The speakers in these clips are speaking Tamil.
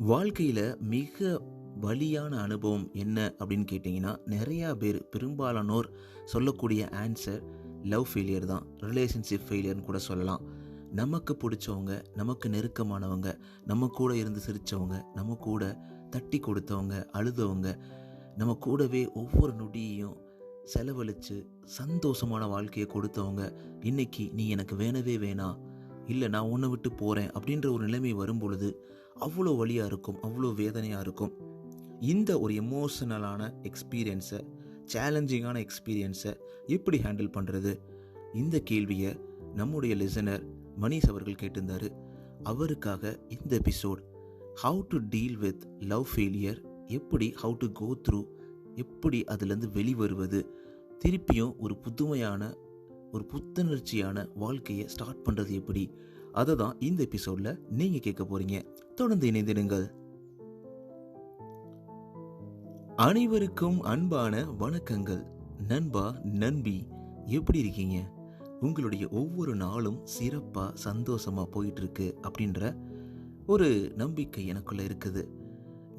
வாழ்க்கையில் மிக வலியான அனுபவம் என்ன அப்படின்னு கேட்டிங்கன்னா, நிறையா பேர் பெரும்பாலானோர் சொல்லக்கூடிய ஆன்சர் லவ் ஃபெயிலியர் தான், ரிலேஷன்ஷிப் ஃபெயிலியர்னு கூட சொல்லலாம். நமக்கு பிடிச்சவங்க, நமக்கு நெருக்கமானவங்க, நம்ம கூட இருந்து சிரித்தவங்க, நம்ம கூட தட்டி கொடுத்தவங்க, அழுதவங்க, நம்ம கூடவே ஒவ்வொரு நொடியையும் செலவழித்து சந்தோஷமான வாழ்க்கையை கொடுத்தவங்க, இன்றைக்கி நீ எனக்கு வேணவே வேணாம், இல்லை நான் உன்னை விட்டு போகிறேன் அப்படின்ற ஒரு நிலைமை வரும் பொழுது அவ்வளோ வலியாக இருக்கும், அவ்வளோ வேதனையாக இருக்கும். இந்த ஒரு எமோஷனலான எக்ஸ்பீரியன்ஸை, சேலஞ்சிங்கான எக்ஸ்பீரியன்ஸை எப்படி ஹேண்டில் பண்ணுறது? இந்த கேள்வியை நம்முடைய லிசனர் மணிஷ் அவர்கள் கேட்டிருந்தார். அவருக்காக இந்த episode how to deal with love failure, எப்படி ஹவு டு கோ த்ரூ, எப்படி அதுலேருந்து வெளிவருவது, திருப்பியும் ஒரு புதுமையான ஒரு புத்துணர்ச்சியான வாழ்க்கையை ஸ்டார்ட் பண்ணுறது எப்படி, அதை தான் இந்த எபிசோடில் நீங்கள் கேட்க போகிறீங்க. தொடர்ந்து இணைந்திடுங்கள். அனைவருக்கும் அன்பான வணக்கங்கள். நண்பா, நண்பி, எப்படி இருக்கீங்க? உங்களுடைய ஒவ்வொரு நாளும் சிறப்பாக சந்தோஷமாக போயிட்டுருக்கு அப்படின்ற ஒரு நம்பிக்கை எனக்குள்ளே இருக்குது.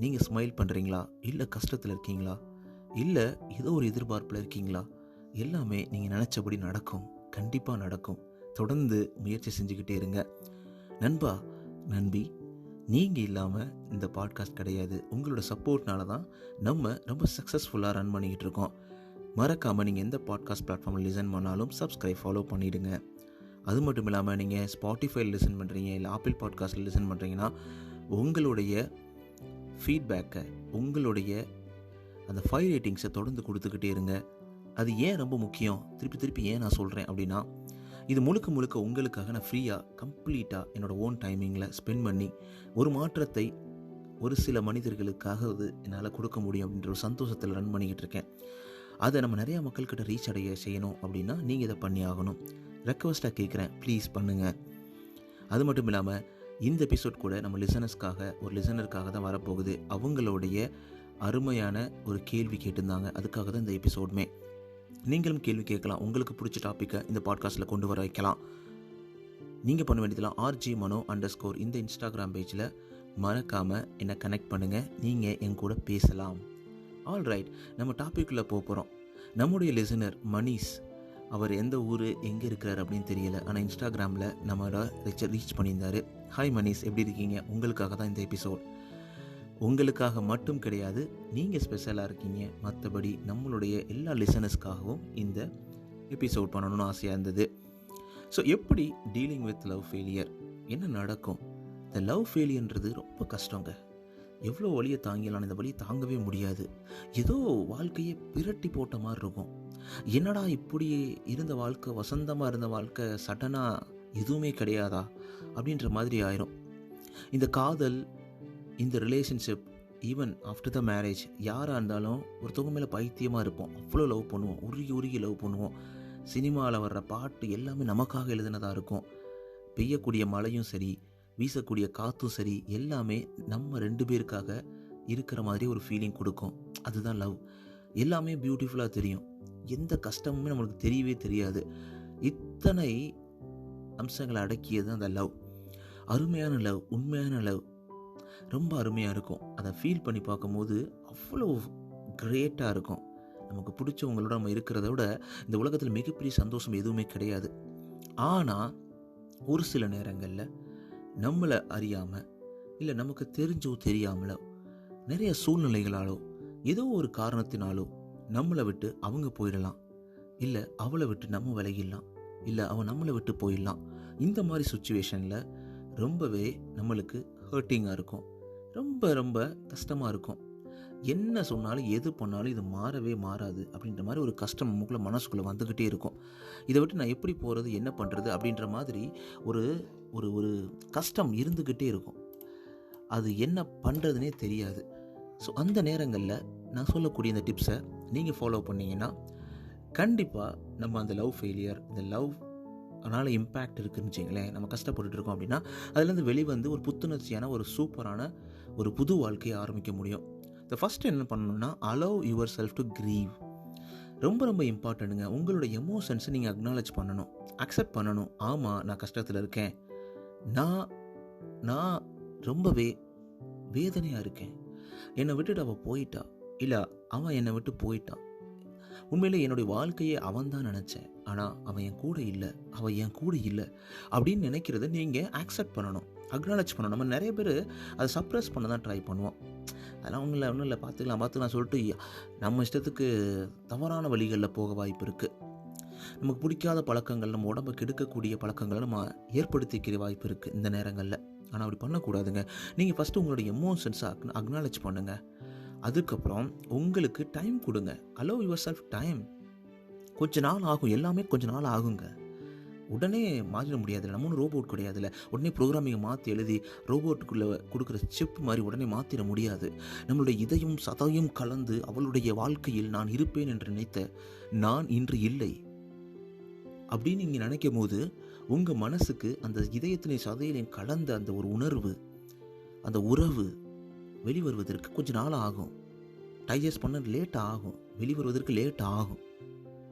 நீங்கள் ஸ்மைல் பண்ணுறீங்களா, இல்லை கஷ்டத்தில் இருக்கீங்களா, இல்லை ஏதோ ஒரு எதிர்பார்ப்பில் இருக்கீங்களா? எல்லாமே நீங்கள் நினச்சபடி நடக்கும், கண்டிப்பாக நடக்கும். தொடர்ந்து முயற்சி செஞ்சுக்கிட்டே இருங்க. நண்பா, நண்பி, நீங்கள் இல்லாமல் இந்த பாட்காஸ்ட் கிடையாது. உங்களோட சப்போர்ட்னால தான் நம்ம ரொம்ப சக்ஸஸ்ஃபுல்லாக ரன் பண்ணிக்கிட்டு இருக்கோம். மறக்காமல் நீங்கள் எந்த பாட்காஸ்ட் பிளாட்ஃபார்மில் லிசன் பண்ணாலும் சப்ஸ்கிரைப், ஃபாலோ பண்ணிவிடுங்க. அது மட்டும் இல்லாமல் நீங்கள் ஸ்பாட்டிஃபைல லிசன் பண்ணுறீங்க, இல்லை ஆப்பிள் பாட்காஸ்ட்டில் லிசன் பண்ணுறீங்கன்னா உங்களுடைய ஃபீட்பேக்கை, உங்களுடைய அந்த 5 ரேட்டிங்ஸை தொடர்ந்து கொடுத்துக்கிட்டே இருங்க. அது ஏன் ரொம்ப முக்கியம், திருப்பி ஏன் நான் சொல்கிறேன் அப்படின்னா, இது முழுக்க முழுக்க உங்களுக்காக நான் ஃப்ரீயாக கம்ப்ளீட்டாக என்னோடய ஓன் டைமிங்கில் ஸ்பெண்ட் பண்ணி ஒரு மாற்றத்தை ஒரு சில மனிதர்களுக்காக என்னால் கொடுக்க முடியும் அப்படின்ற ஒரு சந்தோஷத்தில் ரன் பண்ணிக்கிட்டு இருக்கேன். அதை நம்ம நிறையா மக்கள்கிட்ட ரீச் அடைய செய்யணும் அப்படின்னா நீங்கள் இதை பண்ணி ஆகணும். ரெக்வஸ்ட்டாக கேட்குறேன், ப்ளீஸ் பண்ணுங்கள். அது மட்டும் இல்லாமல் இந்த எபிசோட் கூட நம்ம ஒரு லிசனருக்காக தான் வரப்போகுது. அவங்களுடைய அருமையான ஒரு கேள்வி கேட்டிருந்தாங்க, அதுக்காக தான் இந்த எபிசோடுமே. நீங்களும் கேள்வி கேட்கலாம், உங்களுக்கு பிடிச்ச டாப்பிக்கை இந்த பாட்காஸ்ட்டில் கொண்டு வர வைக்கலாம். நீங்கள் பண்ண வேண்டியதெல்லாம் RJ_Mano_ இந்த இன்ஸ்டாகிராம் பேஜில் மறக்காமல் என்னை கனெக்ட் பண்ணுங்கள், நீங்கள் என் கூட பேசலாம். ஆல்ரைட், நம்ம டாப்பிக்குள்ளே போகிறோம். நம்முடைய லிசனர் மணிஷ், அவர் எந்த ஊர், எங்கே இருக்கிறார் அப்படின்னு தெரியல, ஆனால் இன்ஸ்டாகிராமில் நம்மளோட ரீச் பண்ணியிருந்தார். ஹாய் மணிஷ், எப்படி இருக்கீங்க? உங்களுக்காக தான் இந்த எபிசோட். உங்களுக்காக மட்டும் கிடையாது, நீங்கள் ஸ்பெஷலாக இருக்கீங்க. மற்றபடி நம்மளுடைய எல்லா லிசனர்ஸ்க்காகவும் இந்த எபிசோட் பண்ணணும்னு ஆசையாக இருந்தது. ஸோ எப்படி டீலிங் வித் லவ் ஃபெயிலியர், என்ன நடக்கும்? இந்த லவ் ஃபெயிலியர்ன்றது ரொம்ப கஷ்டங்க. எவ்வளோ வலியை தாங்கலாம், இந்த வலியை தாங்கவே முடியாது. ஏதோ வாழ்க்கையை பிரட்டி போட்ட மாதிரி இருக்கும். என்னடா இப்படி இருந்த வாழ்க்கை, வசந்தமாக இருந்த வாழ்க்கை சடனாக எதுவுமே கிடையாதா அப்படின்ற மாதிரி ஆயிரும். இந்த காதல், இந்த relationship, even after the marriage, யாராக இருந்தாலும் ஒருத்தவங்க மேலே பைத்தியமாக இருப்போம். அவ்வளோ லவ் பண்ணுவோம், உருகி லவ் பண்ணுவோம். சினிமாவில் வர்ற பாட்டு எல்லாமே நமக்காக எழுதினதாக இருக்கும். பெய்யக்கூடிய மழையும் சரி, வீசக்கூடிய காற்றும் சரி, எல்லாமே நம்ம 2 பேருக்காக இருக்கிற மாதிரி ஒரு ஃபீலிங் கொடுக்கும். அதுதான் லவ். எல்லாமே பியூட்டிஃபுல்லாக தெரியும், எந்த கஷ்டமுமே நம்மளுக்கு தெரியவே தெரியாது. இத்தனை அம்சங்களை அடக்கியது அந்த லவ். அருமையான லவ், உண்மையான லவ் ரொம்ப அருமையாக இருக்கும். அதை ஃபீல் பண்ணி பார்க்கும்போது அவ்வளோ கிரேட்டாக இருக்கும். நமக்கு பிடிச்சவங்களோட நம்ம இருக்கிறத விட இந்த உலகத்தில் மிகப்பெரிய சந்தோஷம் எதுவுமே கிடையாது. ஆனால் ஒரு சில நேரங்களில் நம்மளை அறியாமல், இல்லை நமக்கு தெரிஞ்சோ தெரியாமலோ, நிறைய சூழ்நிலைகளாலோ, ஏதோ ஒரு காரணத்தினாலோ நம்மளை விட்டு அவங்க போயிடலாம், இல்லை அவளை விட்டு நம்ம விலகிடலாம், இல்லை அவன் நம்மளை விட்டு போயிடலாம். இந்த மாதிரி சுச்சுவேஷனில் ரொம்பவே நம்மளுக்கு ஹர்ட்டிங்காக இருக்கும், ரொம்ப கஷ்டமாக இருக்கும். என்ன சொன்னாலும் எது பண்ணாலும் இது மாறவே மாறாது அப்படின்ற மாதிரி ஒரு கஷ்டம் நமக்குள்ள மனசுக்குள்ளே வந்துக்கிட்டே இருக்கும். இதை விட்டு நான் எப்படி போகிறது, என்ன பண்ணுறது அப்படின்ற மாதிரி ஒரு ஒரு ஒரு கஷ்டம் இருந்துக்கிட்டே இருக்கும். அது என்ன பண்ணுறதுனே தெரியாது. ஸோ அந்த நேரங்களில் நான் சொல்லக்கூடிய இந்த டிப்ஸை நீங்கள் ஃபாலோ பண்ணிங்கன்னா கண்டிப்பாக நம்ம அந்த லவ் ஃபெயிலியர், இந்த லவ் அதனால் இம்பேக்ட் இருக்குதுன்னு வச்சுங்களேன், நம்ம கஷ்டப்பட்டுட்டு இருக்கோம் அப்படின்னா அதுலேருந்து வெளிவந்து ஒரு புத்துணர்ச்சியான ஒரு சூப்பரான ஒரு புது வாழ்க்கையை ஆரம்பிக்க முடியும். ஃபஸ்ட்டு என்ன பண்ணணும்னா, allow your self to grieve. ரொம்ப இம்பார்ட்டண்ட்டுங்க. உங்களோட எமோஷன்ஸை நீங்கள் அக்னாலேஜ் பண்ணணும், அக்செப்ட் பண்ணணும். ஆமாம், நான் கஷ்டத்தில் இருக்கேன், நான் நான் ரொம்பவே வேதனையாக இருக்கேன். என்னை விட்டுட்டு அவள் போயிட்டா, இல்லை அவன் என்னை விட்டு போயிட்டான். உண்மையிலே என்னுடைய வாழ்க்கையை அவன் தான் நினச்சேன், ஆனால் அவன் என் கூட இல்லை, அவள் என் கூட இல்லை அப்படின்னு நினைக்கிறத நீங்கள் ஆக்செப்ட் பண்ணணும், அக்னாலஜ் பண்ணணும். நம்ம நிறைய பேர் அதை சப்ரஸ் பண்ண தான் ட்ரை பண்ணுவோம். அதெல்லாம் ஒன்றும் இல்லை பார்த்துக்கலாம் சொல்லிட்டு நம்ம இஷ்டத்துக்கு தவறான வழிகளில் போக வாய்ப்பு இருக்குது. நமக்கு பிடிக்காத பழக்கங்கள், நம்ம உடம்பை கெடுக்கக்கூடிய பழக்கங்களை நம்ம ஏற்படுத்திக்கிற வாய்ப்பு இருக்குது இந்த நேரங்களில். ஆனால் அப்படி பண்ணக்கூடாதுங்க. நீங்கள் ஃபஸ்ட்டு உங்களுடைய எமோஷன்ஸை அக்னாலஜ் பண்ணுங்கள். அதுக்கப்புறம் உங்களுக்கு டைம் கொடுங்க. Allow your self time. கொஞ்ச நாள் ஆகும், எல்லாமே கொஞ்ச நாள் ஆகுங்க. உடனே மாறிட முடியாதுல்ல, நம்ம ஒன்றும் ரோபோட் கிடையாதுல்ல. உடனே ப்ரோக்ராமிங்கை மாற்றி எழுதி ரோபோட்டுக்குள்ளே கொடுக்குற சிப் மாதிரி உடனே மாற்றிட முடியாது. நம்மளுடைய இதயம் சதையும் கலந்து அவளுடைய வாழ்க்கையில் நான் இருப்பேன் என்று நினைத்த நான் இன்று இல்லை அப்படின்னு நீங்கள் நினைக்கும் போது உங்கள் மனசுக்கு அந்த இதயத்தினை சதையிலையும் கலந்த அந்த ஒரு உணர்வு, அந்த உறவு வெளிவருவதற்கு கொஞ்சம் நாள் ஆகும். டைஜஸ்ட் பண்ண லேட் ஆகும், வெளிவருவதற்கு லேட் ஆகும்.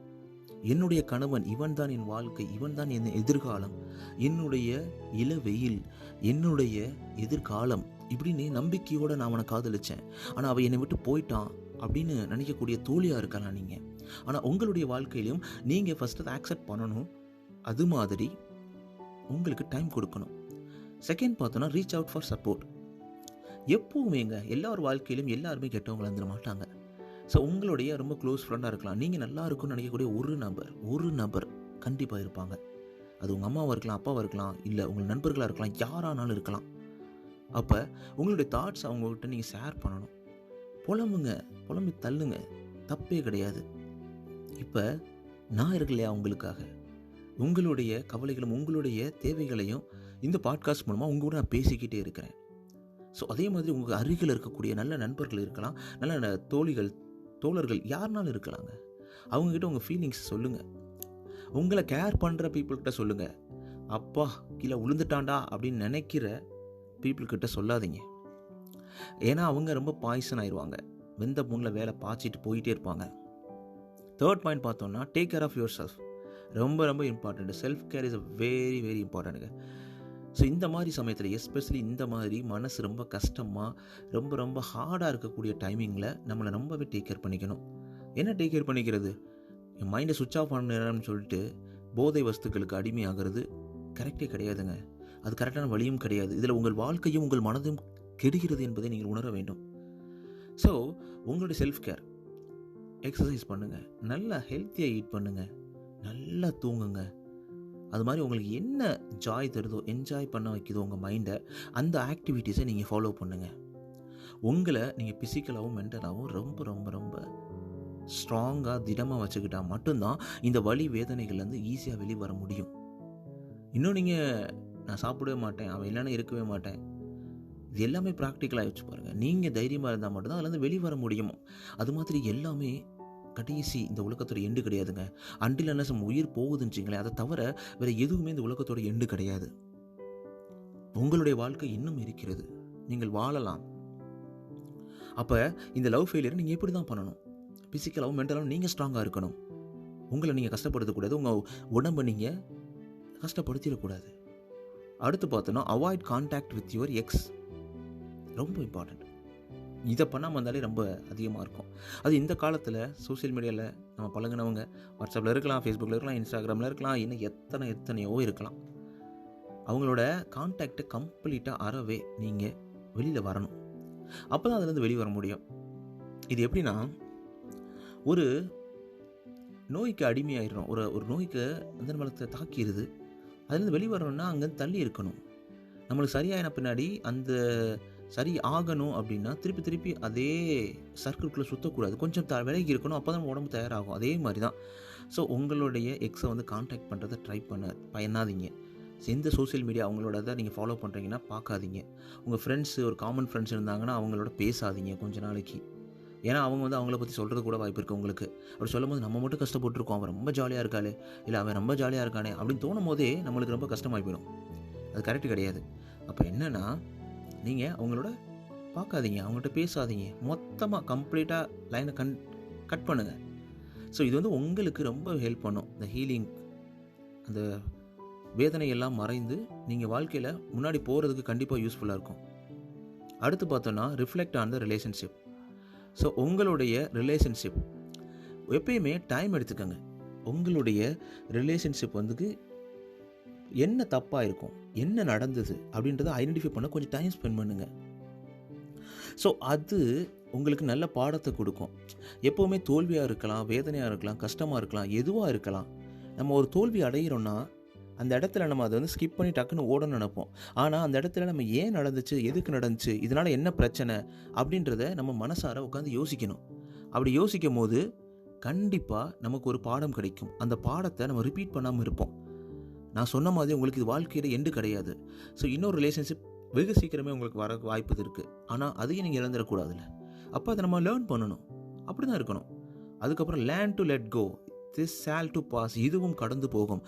என்னுடைய கணவன் இவன் தான் என் வாழ்க்கை, இவன் தான் என் எதிர்காலம், என்னுடைய இளவெயில், என்னுடைய எதிர்காலம் இப்படின்னு நம்பிக்கையோடு நான் அவனை காதலித்தேன். ஆனால் அவன் என்னை விட்டு போயிட்டான் அப்படின்னு நினைக்கக்கூடிய தோழியாக இருக்கலாம் நீங்கள். ஆனால் உங்களுடைய வாழ்க்கையிலையும் நீங்கள் ஃபஸ்ட்டு அதை ஆக்செப்ட் பண்ணணும். அது மாதிரி உங்களுக்கு டைம் கொடுக்கணும். செகண்ட் பார்த்தோன்னா ரீச் அவுட் ஃபார் சப்போர்ட். எப்போவுமேங்க எல்லார் வாழ்க்கையிலும் எல்லாருமே கெட்டவங்களா இருந்துட மாட்டாங்க. ஸோ உங்களுடைய ரொம்ப க்ளோஸ் ஃப்ரெண்டாக இருக்கலாம், நீங்கள் நல்லா இருக்குன்னு நினைக்கக்கூடிய ஒரு நபர் கண்டிப்பாக இருப்பாங்க. அது உங்கள் அம்மாவாக இருக்கலாம், அப்பாவாக இருக்கலாம், இல்லை உங்கள் நண்பர்களாக இருக்கலாம், யாரானாலும் இருக்கலாம். அப்போ உங்களுடைய தாட்ஸ் அவங்ககிட்ட நீங்கள் ஷேர் பண்ணணும். புலம்பி தள்ளுங்க, தப்பே கிடையாது. இப்போ நான் இருக்கு இல்லையா உங்களுக்காக, உங்களுடைய கவலைகளும் உங்களுடைய தேவைகளையும் இந்த பாட்காஸ்ட் மூலமாக உங்க கூட நான் பேசிக்கிட்டே இருக்கிறேன். ஸோ அதே மாதிரி உங்கள் அருகில் இருக்கக்கூடிய நல்ல நண்பர்கள் இருக்கலாம், நல்ல தோழர்கள் யாருனாலும் இருக்கலாங்க. அவங்கக்கிட்ட உங்கள் ஃபீலிங்ஸ் சொல்லுங்கள். உங்களை கேர் பண்ணுற பீப்புள்கிட்ட சொல்லுங்கள். அப்பா கீழே விழுந்துட்டாண்டா அப்படின்னு நினைக்கிற பீப்புள்கிட்ட சொல்லாதீங்க. ஏன்னா அவங்க ரொம்ப பாய்சன் ஆயிடுவாங்க, வெந்த முன்னில் வேலை பாய்ச்சிட்டு போயிட்டே இருப்பாங்க. தேர்ட் பாயிண்ட் பார்த்தோன்னா take care of yourself. ரொம்ப ரொம்ப important. Self care is very very இம்பார்ட்டண்ட்டுங்க. ஸோ இந்த மாதிரி சமயத்தில், எஸ்பெஷலி இந்த மாதிரி மனசு ரொம்ப கஷ்டமாக ரொம்ப ஹார்டாக இருக்கக்கூடிய டைமிங்கில் நம்மளை ரொம்பவே டேக் கேர் பண்ணிக்கணும். என்ன டேக் கேர் பண்ணிக்கிறது? என் மைண்டை சுவிட்ச் ஆஃப் பண்ணுறேன்னு சொல்லிட்டு போதை வஸ்துக்களுக்கு அடிமையாகிறது கரெக்டே கிடையாதுங்க. அது கரெக்டான வழியும் கிடையாது. இதில் உங்கள் வாழ்க்கையும் உங்கள் மனதும் கெடுகிறது என்பதை நீங்கள் உணர வேண்டும். ஸோ உங்களுடைய செல்ஃப் கேர், எக்ஸசைஸ் பண்ணுங்கள், நல்லா ஹெல்த்தியாக ஈட் பண்ணுங்கள், நல்லா தூங்குங்க. அது மாதிரி உங்களுக்கு என்ன ஜாய் தருதோ, என்ஜாய் பண்ண வைக்குதோ உங்கள் மைண்டை, அந்த ஆக்டிவிட்டீஸை நீங்கள் ஃபாலோ பண்ணுங்கள். உங்களை நீங்கள் ஃபிசிக்கலாகவும் மென்டலாகவும் ரொம்ப ரொம்ப ரொம்ப ஸ்ட்ராங்காக திடமாக வச்சுக்கிட்டால் மட்டும்தான் இந்த வலி வேதனைகள்லேருந்து ஈஸியாக வெளியே வர முடியும். இன்னும் நீங்கள் நான் சாப்பிடவே மாட்டேன், அவன் இல்லைன்னா இருக்கவே மாட்டேன், இது எல்லாமே ப்ராக்டிக்கலாக வச்சு பாருங்கள். நீங்கள் தைரியமாக இருந்தால் மட்டும்தான் அதுலேருந்து வெளியே வர முடியும். அது மாதிரி எல்லாமே கடைசி இந்த உலகத்தோட எண்டு கிடையாதுங்க. அன்டில் அன்லெஸ் நம்ம உயிர் போகுதுன்னு அதை தவிர வேறு எதுவுமே இந்த உலகத்தோட எண்டு கிடையாது. உங்களுடைய வாழ்க்கை இன்னும் இருக்கிறது, நீங்கள் வாழலாம். அப்போ இந்த லவ் ஃபெயிலியரை நீங்கள் எப்படி தான் பண்ணணும்? ஃபிசிக்கலாகவும் மென்டலாகவும் நீங்கள் ஸ்ட்ராங்காக இருக்கணும். உங்களை நீங்கள் கஷ்டப்படுத்தக்கூடாது, உங்கள் உடம்பை நீங்கள் கஷ்டப்படுத்திடக்கூடாது. அடுத்து பார்த்தோன்னா avoid contact with your X. ரொம்ப இம்பார்ட்டண்ட். இதை பண்ணாமல் வந்தாலே ரொம்ப அதிகமாக இருக்கும். அது இந்த காலத்தில் சோசியல் மீடியாவில் நம்ம பழகினவங்க வாட்ஸ்அப்பில் இருக்கலாம், ஃபேஸ்புக்கில் இருக்கலாம், இன்ஸ்டாகிராமில் இருக்கலாம், இன்னும் எத்தனையோ இருக்கலாம். அவங்களோட கான்டாக்டை கம்ப்ளீட்டாக அறவே நீங்கள் வெளியில் வரணும். அப்போ தான் அதுலேருந்து வெளியே வர முடியும். இது எப்படின்னா, ஒரு நோய்க்கு அடிமையாயிடும். ஒரு நோய்க்கு அந்த மலத்தை தாக்கிடுது, அதுலேருந்து வெளியே வரணும்னா அங்கேருந்து தள்ளி இருக்கணும். நம்மளுக்கு சரியான பின்னாடி அந்த சரி ஆகணும் அப்படின்னா திருப்பி அதே சர்க்கிள்குள்ளே சுற்றக்கூடாது, கொஞ்சம் விலகி இருக்கணும். அப்போ தான் நம்ம உடம்பு தயாராகும். அதே மாதிரி தான். ஸோ உங்களுடைய எக்ஸை கான்டாக்ட் பண்ணுறதை ட்ரை பண்ணாதீங்க. எந்த சோசியல் மீடியா அவங்களோட தான் நீங்கள் ஃபாலோ பண்ணுறீங்கன்னா பார்க்காதீங்க. உங்கள் ஃப்ரெண்ட்ஸு, ஒரு காமன் ஃப்ரெண்ட்ஸ் இருந்தாங்கன்னா அவங்களோட பேசாதீங்க கொஞ்ச நாளைக்கு. ஏன்னா அவங்க அவங்கள பற்றி சொல்கிறது கூட வாய்ப்பு இருக்குது உங்களுக்கு. அப்படி சொல்லும் போது நம்ம மட்டும் கஷ்டப்பட்டுருக்கோம், அவன் ரொம்ப ஜாலியாக இருக்காளே, இல்லை அவன் ரொம்ப ஜாலியாக இருக்கானே அப்படின்னு தோணும் போதே நம்மளுக்கு ரொம்ப கஷ்டமாகி போயிடும். அது கரெக்டு கிடையாது. அப்போ என்னென்னா, நீங்கள் அவங்களோட பார்க்காதீங்க, அவங்கள்ட்ட பேசாதீங்க, மொத்தமாக கம்ப்ளீட்டாக லைனை கட் பண்ணுங்கள். ஸோ இது உங்களுக்கு ரொம்ப ஹெல்ப் பண்ணும். இந்த ஹீலிங், அந்த வேதனை எல்லாம் மறைந்து நீங்கள் வாழ்க்கையில் முன்னாடி போகிறதுக்கு கண்டிப்பாக யூஸ்ஃபுல்லாக இருக்கும். அடுத்து பார்த்தோன்னா reflect on the relationship. So உங்களுடைய ரிலேஷன்ஷிப் எப்பயுமே டைம் எடுத்துக்கோங்க. உங்களுடைய ரிலேஷன்ஷிப் என்ன தப்பாக இருக்கும், என்ன நடந்தது அப்படின்றத ஐடென்டிஃபை பண்ண கொஞ்சம் டைம் ஸ்பெண்ட் பண்ணுங்கள். ஸோ அது உங்களுக்கு நல்ல பாடத்தை கொடுக்கும். எப்போவுமே தோல்வியாக இருக்கலாம், வேதனையாக இருக்கலாம், கஷ்டமாக இருக்கலாம், எதுவாக இருக்கலாம். நம்ம ஒரு தோல்வி அடைகிறோன்னா அந்த இடத்துல நம்ம அதை ஸ்கிப் பண்ணி டக்குன்னு ஓடணும்னு நினைப்போம். ஆனால் அந்த இடத்துல நம்ம ஏன் நடந்துச்சு, எதுக்கு நடந்துச்சு, இதனால் என்ன பிரச்சனை அப்படின்றத நம்ம மனசார உட்காந்து யோசிக்கணும். அப்படி யோசிக்கும் போது கண்டிப்பாக நமக்கு ஒரு பாடம் கிடைக்கும். அந்த பாடத்தை நம்ம ரிப்பீட் பண்ணாமல் இருப்போம். நான் சொன்ன மாதிரி உங்களுக்கு இது வாழ்க்கையில் எண்டு கிடையாது. ஸோ இன்னொரு ரிலேஷன்ஷிப் வெகு சீக்கிரமே உங்களுக்கு வர வாய்ப்பு இருக்குது. ஆனால் அதையும் நீங்கள் இழந்துடக்கூடாதுல்ல. அப்போ அதை நம்ம லேர்ன் பண்ணணும். அப்படி தான் இருக்கணும். அதுக்கப்புறம் learn to let go, this shall too pass. இதுவும் கடந்து போகும்,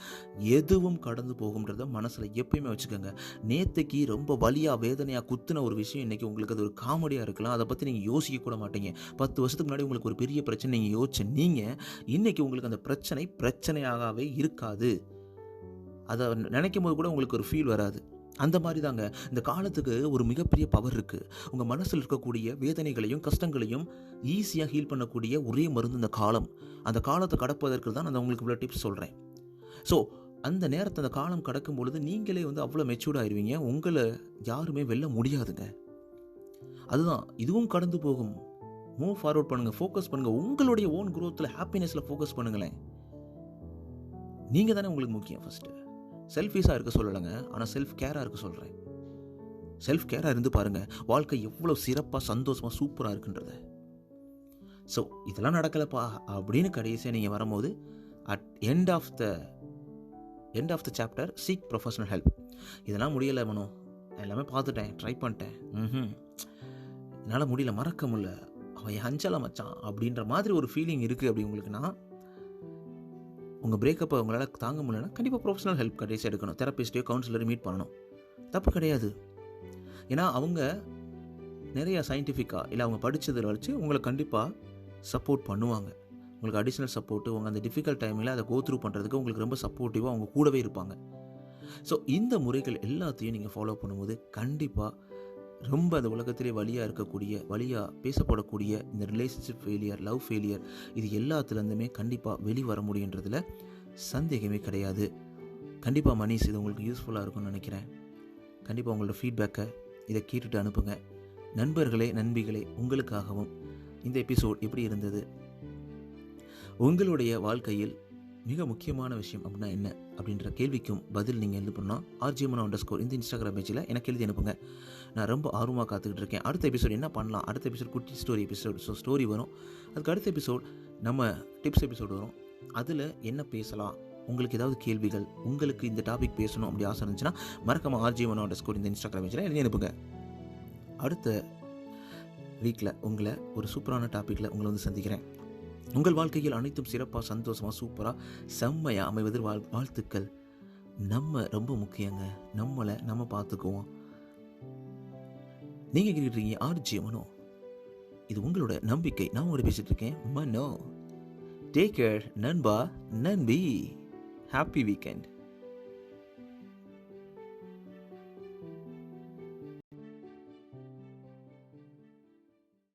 எதுவும் கடந்து போகும்ன்றத மனசில் எப்பயுமே வச்சுக்கோங்க. நேற்றுக்கு ரொம்ப வலியாக வேதனையாக குத்துன ஒரு விஷயம் இன்றைக்கி உங்களுக்கு அது ஒரு காமெடியாக இருக்கலாம். அதை பற்றி நீங்கள் யோசிக்க கூட மாட்டீங்க. 10 வருஷத்துக்கு முன்னாடி உங்களுக்கு ஒரு பெரிய பிரச்சனை நீங்கள் யோசிச்சு நீங்கள் இன்றைக்கி உங்களுக்கு அந்த பிரச்சனையாகவே இருக்காது. அதை நினைக்கும் போது கூட உங்களுக்கு ஒரு ஃபீல் வராது. அந்த மாதிரி தாங்க இந்த காலத்துக்கு ஒரு மிகப்பெரிய பவர் இருக்குது. உங்கள் மனசில் இருக்கக்கூடிய வேதனைகளையும் கஷ்டங்களையும் ஈஸியாக ஹீல் பண்ணக்கூடிய ஒரே மருந்து இந்த காலம். அந்த காலத்தை கடப்பதற்கு தான் நான் உங்களுக்கு இவ்வளோ டிப்ஸ் சொல்கிறேன். ஸோ அந்த நேரத்தை அந்த காலம் கடக்கும் பொழுது நீங்களே அவ்வளோ மெச்சூர்ட் ஆயிடுவீங்க. உங்களை யாருமே வெல்ல முடியாதுங்க. அதுதான், இதுவும் கடந்து போகும். மூவ் ஃபார்வர்ட் பண்ணுங்கள், ஃபோக்கஸ் பண்ணுங்கள். உங்களுடைய ஓன் க்ரோத்தில் ஹாப்பினஸில் ஃபோக்கஸ் பண்ணுங்களேன். நீங்கள் தானே உங்களுக்கு முக்கியம். ஃபஸ்ட்டு செல்ஃபீஸாக இருக்க சொல்லலைங்க, ஆனால் செல்ஃப் கேராக இருக்க சொல்கிறேன். செல்ஃப் கேராக இருந்து பாருங்கள், வாழ்க்கை எவ்வளோ சிறப்பாக சந்தோஷமாக சூப்பராக இருக்குன்றத. ஸோ இதெல்லாம் நடக்கலைப்பா அப்படின்னு கடைசியாக நீங்கள் வரும்போது at end of the chapter seek professional help. இதெல்லாம் முடியலை மனோ, எல்லாமே பார்த்துட்டேன், ட்ரை பண்ணிட்டேன், என்னால் முடியல, மறக்க முடியல, அவன் அஞ்சலை மச்சான் அப்படின்ற மாதிரி ஒரு ஃபீலிங் இருக்குது. அப்படி உங்களுக்குன்னா உங்கள் பிரேக்கப்பை உங்களால் தாங்க முடியலன்னா கண்டிப்பாக ப்ரொஃபஷனல் ஹெல்ப் கடைசி எடுக்கணும். தெரப்பிஸ்ட்டையோ கவுன்சிலரையும் மீட் பண்ணணும். தப்பு கிடையாது. ஏன்னா அவங்க நிறையா சயின்டிஃபிக்காக இல்லை அவங்க படித்ததை வச்சு உங்களை கண்டிப்பாக சப்போர்ட் பண்ணுவாங்க. உங்களுக்கு அடிஷ்னல் சப்போர்ட்டு, உங்கள் அந்த டிஃபிகல்ட் டைமில் அதை கோ த்ரூ பண்ணுறதுக்கு உங்களுக்கு ரொம்ப சப்போர்ட்டிவாக அவங்க கூடவே இருப்பாங்க. ஸோ இந்த முறைகள் எல்லாத்தையும் நீங்கள் ஃபாலோ பண்ணும்போது கண்டிப்பாக ரொம்ப அந்த உலகத்திலே வழியாக பேசப்படக்கூடிய இந்த ரிலேஷன்ஷிப் ஃபெயிலியர், லவ் ஃபெயிலியர், இது எல்லாத்துலேருந்துமே கண்டிப்பாக வெளிவர முடியுன்றதில் சந்தேகமே கிடையாது. கண்டிப்பாக மனிஷ் இது உங்களுக்கு யூஸ்ஃபுல்லாக இருக்கும்னு நினைக்கிறேன். கண்டிப்பாக உங்களோட ஃபீட்பேக்கை இதை கேட்டுட்டு அனுப்புங்க. நண்பர்களே, நண்பிகளே, உங்களுக்காகவும் இந்த எபிசோட் எப்படி இருந்தது, உங்களுடைய வாழ்க்கையில் மிக முக்கியமான விஷயம் அப்படின்னா என்ன அப்படின்ற கேள்விக்கும் பதில் நீங்கள் எழுதி பண்ணால் RJMano_ இந்த இன்ஸ்டாகிராம் பேஜில் எனக்கு எழுதி அனுப்புங்க. நான் ரொம்ப ஆர்வமாக காத்துக்கிட்டு இருக்கேன். அடுத்த எபிசோட் என்ன பண்ணலாம், அடுத்த எபிசோட் குட்டி ஸ்டோரி எபிசோட். ஸோ ஸ்டோரி வரும், அதுக்கு அடுத்த எபிசோட் நம்ம டிப்ஸ் எபிசோட் வரும். அதில் என்ன பேசலாம், உங்களுக்கு ஏதாவது கேள்விகள், உங்களுக்கு இந்த டாபிக் பேசணும் அப்படி ஆசை இருந்துச்சுன்னா மறக்காமல் RJMano_ இந்த இன்ஸ்டாகிராம் பேஜில் எழுதி அனுப்புங்க. அடுத்த வீக்கில் உங்களை ஒரு சூப்பரான டாப்பிக்கில் உங்களை சந்திக்கிறேன். உங்கள் வாழ்க்கையில் அனைத்தும் சிறப்பாக, சந்தோஷமாக, சூப்பராக, செம்மையாக அமைவதில் வாழ்த்துக்கள். நம்ம ரொம்ப முக்கியங்க. நம்மளை நம்ம பார்த்துக்குவோம். நீங்கள் கேட்டுருக்கீங்க RJMano. இது உங்களோட நம்பிக்கை. நான் உங்களோட பேசிட்டு இருக்கேன் மனோ. டேக் கேர் நண்பா, நன்பி. Happy weekend.